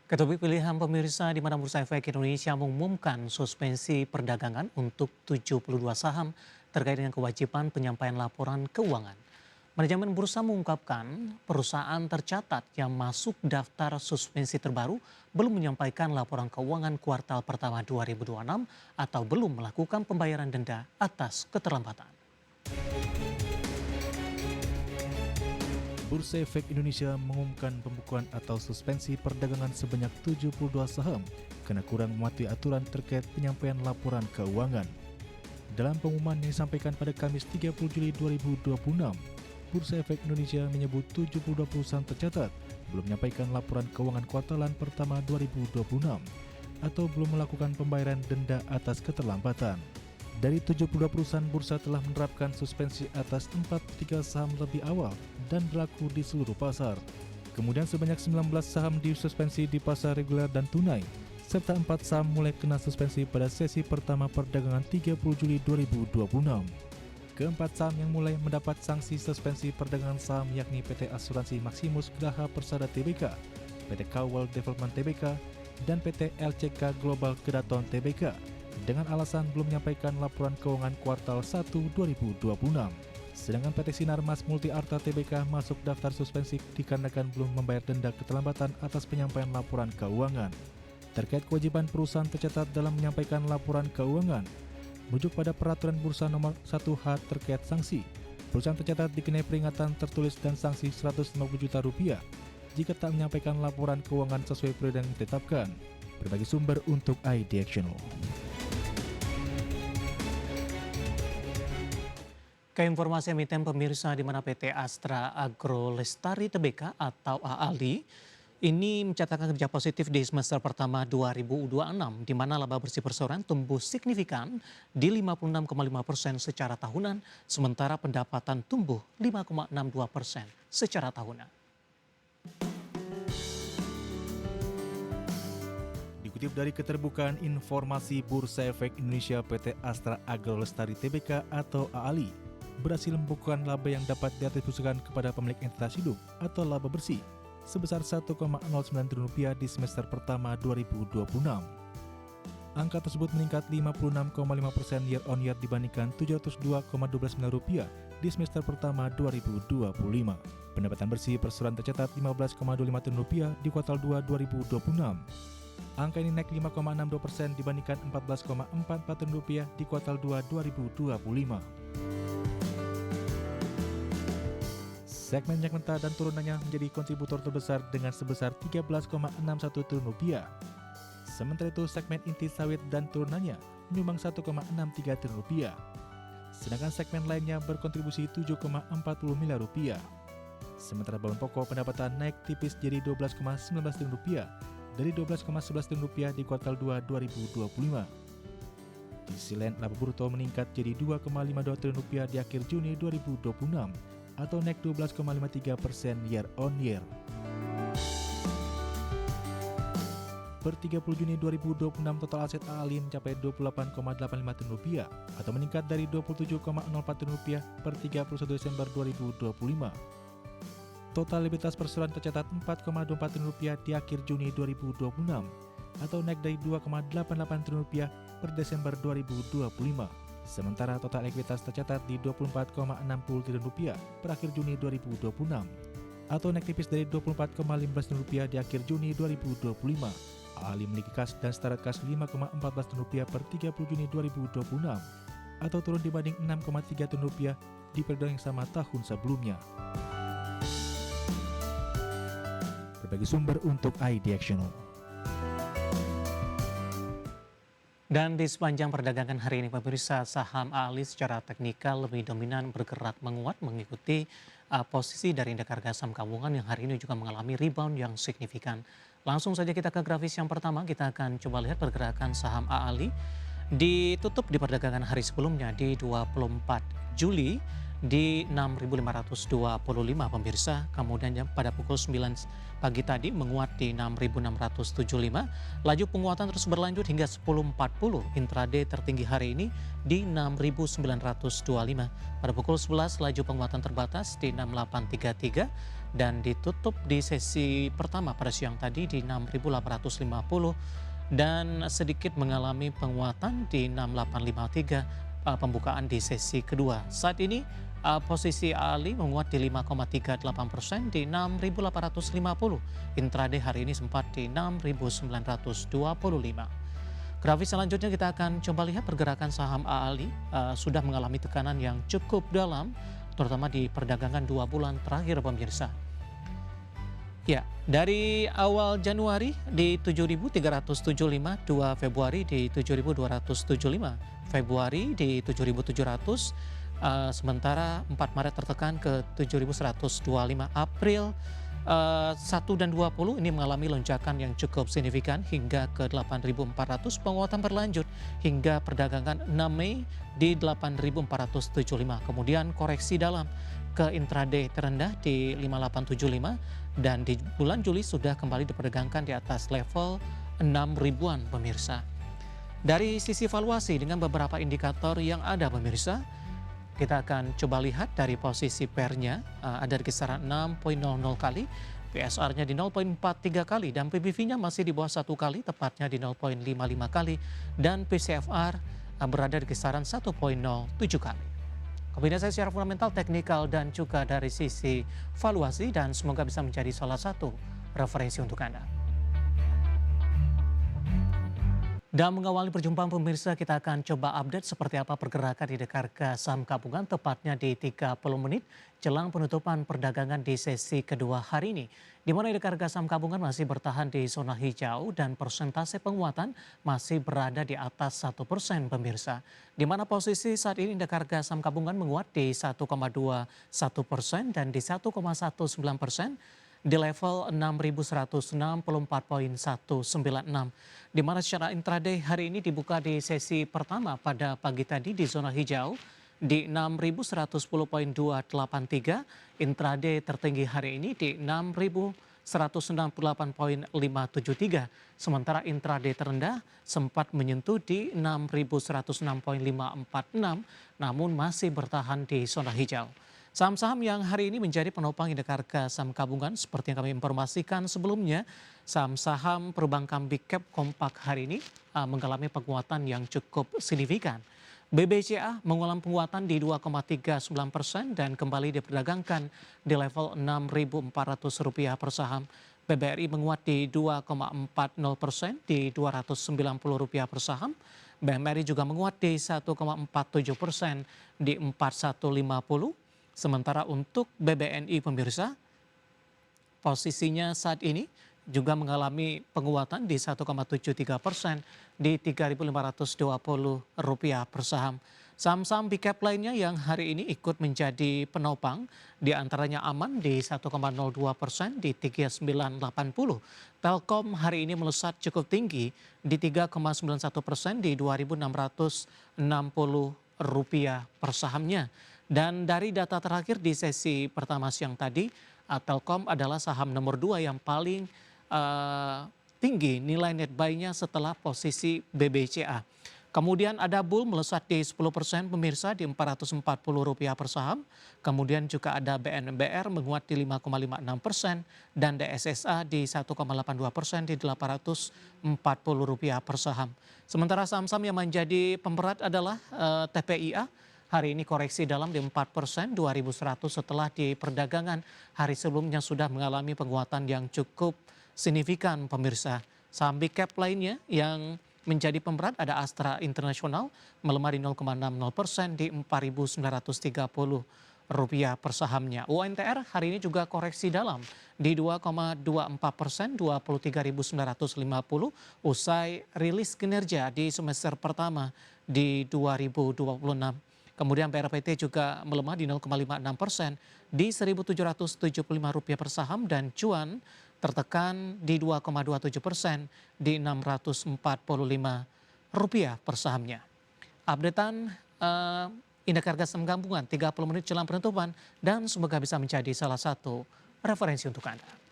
Ketubik pilihan pemirsa di mana Bursa Efek Indonesia mengumumkan suspensi perdagangan untuk 72 saham terkait dengan kewajiban penyampaian laporan keuangan. Manajemen bursa mengungkapkan perusahaan tercatat yang masuk daftar suspensi terbaru belum menyampaikan laporan keuangan kuartal pertama 2026 atau belum melakukan pembayaran denda atas keterlambatan. Bursa Efek Indonesia mengumumkan pembukuan atau suspensi perdagangan sebanyak 72 saham karena kurang mematuhi aturan terkait penyampaian laporan keuangan. Dalam pengumuman yang disampaikan pada Kamis 30 Juli 2026, Bursa Efek Indonesia menyebut 72 perusahaan tercatat belum menyampaikan laporan keuangan kuartalan pertama 2026 atau belum melakukan pembayaran denda atas keterlambatan. Dari 72 perusahaan bursa telah menerapkan suspensi atas 43 saham lebih awal dan berlaku di seluruh pasar. Kemudian sebanyak 19 saham disuspensi di pasar reguler dan tunai, serta 4 saham mulai kena suspensi pada sesi pertama perdagangan 30 Juli 2026. Keempat saham yang mulai mendapat sanksi suspensi perdagangan saham yakni PT Asuransi Maximus Graha Persada Tbk, PT Kawal Development Tbk, dan PT LCK Global Kedaton Tbk, dengan alasan belum menyampaikan laporan keuangan kuartal 1 2026. Sedangkan PT Sinar Mas Multi Arta Tbk masuk daftar suspensi dikarenakan belum membayar denda keterlambatan atas penyampaian laporan keuangan. Terkait kewajiban perusahaan tercatat dalam menyampaikan laporan keuangan, merujuk pada Peraturan Bursa Nomor 1H terkait sanksi, perusahaan tercatat dikenai peringatan tertulis dan sanksi Rp150 juta jika tak menyampaikan laporan keuangan sesuai periode yang ditetapkan. Berbagai sumber untuk ID Actional. Ke informasi emiten pemirsa di mana PT Astra Agro Lestari Tbk atau AALI ini mencatatkan kerja positif di semester pertama 2026 di mana laba bersih perseroan tumbuh signifikan di 56,5% secara tahunan sementara pendapatan tumbuh 5,62% secara tahunan. Dikutip dari keterbukaan informasi Bursa Efek Indonesia, PT Astra Agro Lestari Tbk atau AALI berhasil membukukan laba yang dapat diatribusikan kepada pemilik entitas hidup atau laba bersih sebesar Rp1,09 triliun di semester pertama 2026. Angka tersebut meningkat 56,5% year on year dibandingkan Rp702,12 miliar di semester pertama 2025. Pendapatan bersih perseroan tercatat Rp15,25 triliun di kuartal 2 2026. Angka ini naik 5,62% dibandingkan Rp14,44 triliun di kuartal 2 2025. Segmen minyak mentah dan turunannya menjadi kontributor terbesar dengan sebesar Rp13,61 triliun. Sementara itu segmen inti sawit dan turunannya menyumbang Rp1,63 triliun. Sedangkan segmen lainnya berkontribusi Rp7,40 miliar. Sementara bahan pokok pendapatan naik tipis jadi Rp12,19 triliun dari Rp12,11 triliun di kuartal 2 2025. Di sisi lain, laba bruto meningkat jadi Rp2,52 triliun di akhir Juni 2026 atau naik 12,53% year on year. Per 30 Juni 2026 total aset AALI mencapai Rp28,85 triliun atau meningkat dari Rp27,04 triliun per 31 Desember 2025. Total likuiditas perseroan tercatat Rp4,24 triliun di akhir Juni 2026 atau naik dari Rp2,88 triliun per Desember 2025. Sementara total likuiditas tercatat di Rp24,60 triliun per akhir Juni 2026 atau naik tipis dari Rp24,15 triliun di akhir Juni 2025. AALI memiliki kas dan setoran kas Rp5,14 triliun per 30 Juni 2026 atau turun dibanding Rp6,3 triliun di periode yang sama tahun sebelumnya. Berbagai sumber untuk ID Actional. Dan di sepanjang perdagangan hari ini pemirsa, saham AALI secara teknikal lebih dominan bergerak menguat mengikuti posisi dari indeks harga saham gabungan yang hari ini juga mengalami rebound yang signifikan. Langsung saja kita ke grafis yang pertama, kita akan coba lihat pergerakan saham AALI ditutup di perdagangan hari sebelumnya di 24 Juli di 6.525 pemirsa. Kemudian pada pukul 9 pagi tadi menguat di 6.675. Laju penguatan terus berlanjut hingga 10.40. Intraday tertinggi hari ini di 6.925. Pada pukul 11 laju penguatan terbatas di 6.833 dan ditutup di sesi pertama pada siang tadi di 6.850 dan sedikit mengalami penguatan di 6.853 pembukaan di sesi kedua. Saat ini posisi ALI menguat di 5,38% di 6.850. Intraday hari ini sempat di 6.925. Grafis selanjutnya kita akan coba lihat pergerakan saham ALI sudah mengalami tekanan yang cukup dalam, terutama di perdagangan 2 bulan terakhir pemirsa. Ya, dari awal Januari di 7.375, 2 Februari di 7.275, Februari di 7.700, sementara 4 Maret tertekan ke 7.125, April 1 dan 20 ini mengalami lonjakan yang cukup signifikan hingga ke 8.400, penguatan berlanjut hingga perdagangan 6 Mei di 8.475, kemudian koreksi dalam ke intraday terendah di 5875 dan di bulan Juli sudah kembali diperdagangkan di atas level 6 ribuan pemirsa. Dari sisi valuasi dengan beberapa indikator yang ada pemirsa, kita akan coba lihat dari posisi pairnya ada di kisaran 6.00 kali, PSR-nya di 0.43 kali dan PBV-nya masih di bawah 1 kali, tepatnya di 0.55 kali dan PCFR berada di kisaran 1.07 kali. Kombinasi secara fundamental, teknikal, dan juga dari sisi valuasi dan semoga bisa menjadi salah satu referensi untuk Anda. Dan mengawali perjumpaan pemirsa, kita akan coba update seperti apa pergerakan di harga saham gabungan tepatnya di 30 menit jelang penutupan perdagangan di sesi kedua hari ini. Di mana harga saham gabungan masih bertahan di zona hijau dan persentase penguatan masih berada di atas 1% pemirsa. Di mana posisi saat ini harga saham gabungan menguat di 1,21% dan di 1,19% di level 6.164,196, di mana secara intraday hari ini dibuka di sesi pertama pada pagi tadi di zona hijau di 6.110,283, intraday tertinggi hari ini di 6.168,573, sementara intraday terendah sempat menyentuh di 6.106,546, namun masih bertahan di zona hijau. Saham-saham yang hari ini menjadi penopang indeks harga saham gabungan seperti yang kami informasikan sebelumnya, saham-saham perbankan big cap kompak hari ini mengalami penguatan yang cukup signifikan. BBCA mengalami penguatan di 2,39% dan kembali diperdagangkan di level Rp6.400 per saham. BBRI menguat di 2,40% di Rp290 per saham. BMRI juga menguat di 1,47% di 4150. Sementara untuk BBNI pemirsa, posisinya saat ini juga mengalami penguatan di 1,73% di Rp3.520 per saham. Saham-saham big cap lainnya yang hari ini ikut menjadi penopang, diantaranya Aman di 1,02% di 3980. Telkom hari ini melesat cukup tinggi di 3,91% di Rp2.660 per sahamnya. Dan dari data terakhir di sesi pertama siang tadi, Telkom adalah saham nomor 2 yang paling tinggi nilai net buy-nya setelah posisi BBCA. Kemudian ada Bull melesat di 10% pemirsa di Rp440 per saham. Kemudian juga ada BNBR menguat di 5,56% dan DSSA di 1,82% di Rp840 per saham. Sementara saham-saham yang menjadi pemberat adalah TPIA. Hari ini koreksi dalam di 4%, 2.100 setelah di perdagangan hari sebelumnya sudah mengalami penguatan yang cukup signifikan pemirsa. Saham big cap lainnya yang menjadi pemberat ada Astra International melemah di 0,60% di Rp4.930 per sahamnya. UNTR hari ini juga koreksi dalam di 2,24%, 23.950 usai rilis kinerja di semester pertama di 2026. Kemudian PRPT juga melemah di 0,56% di Rp1.775 per saham dan cuan tertekan di 2,27% di Rp645 per sahamnya. Updatean indeks harga saham gabungan 30 menit jelang penutupan dan semoga bisa menjadi salah satu referensi untuk Anda.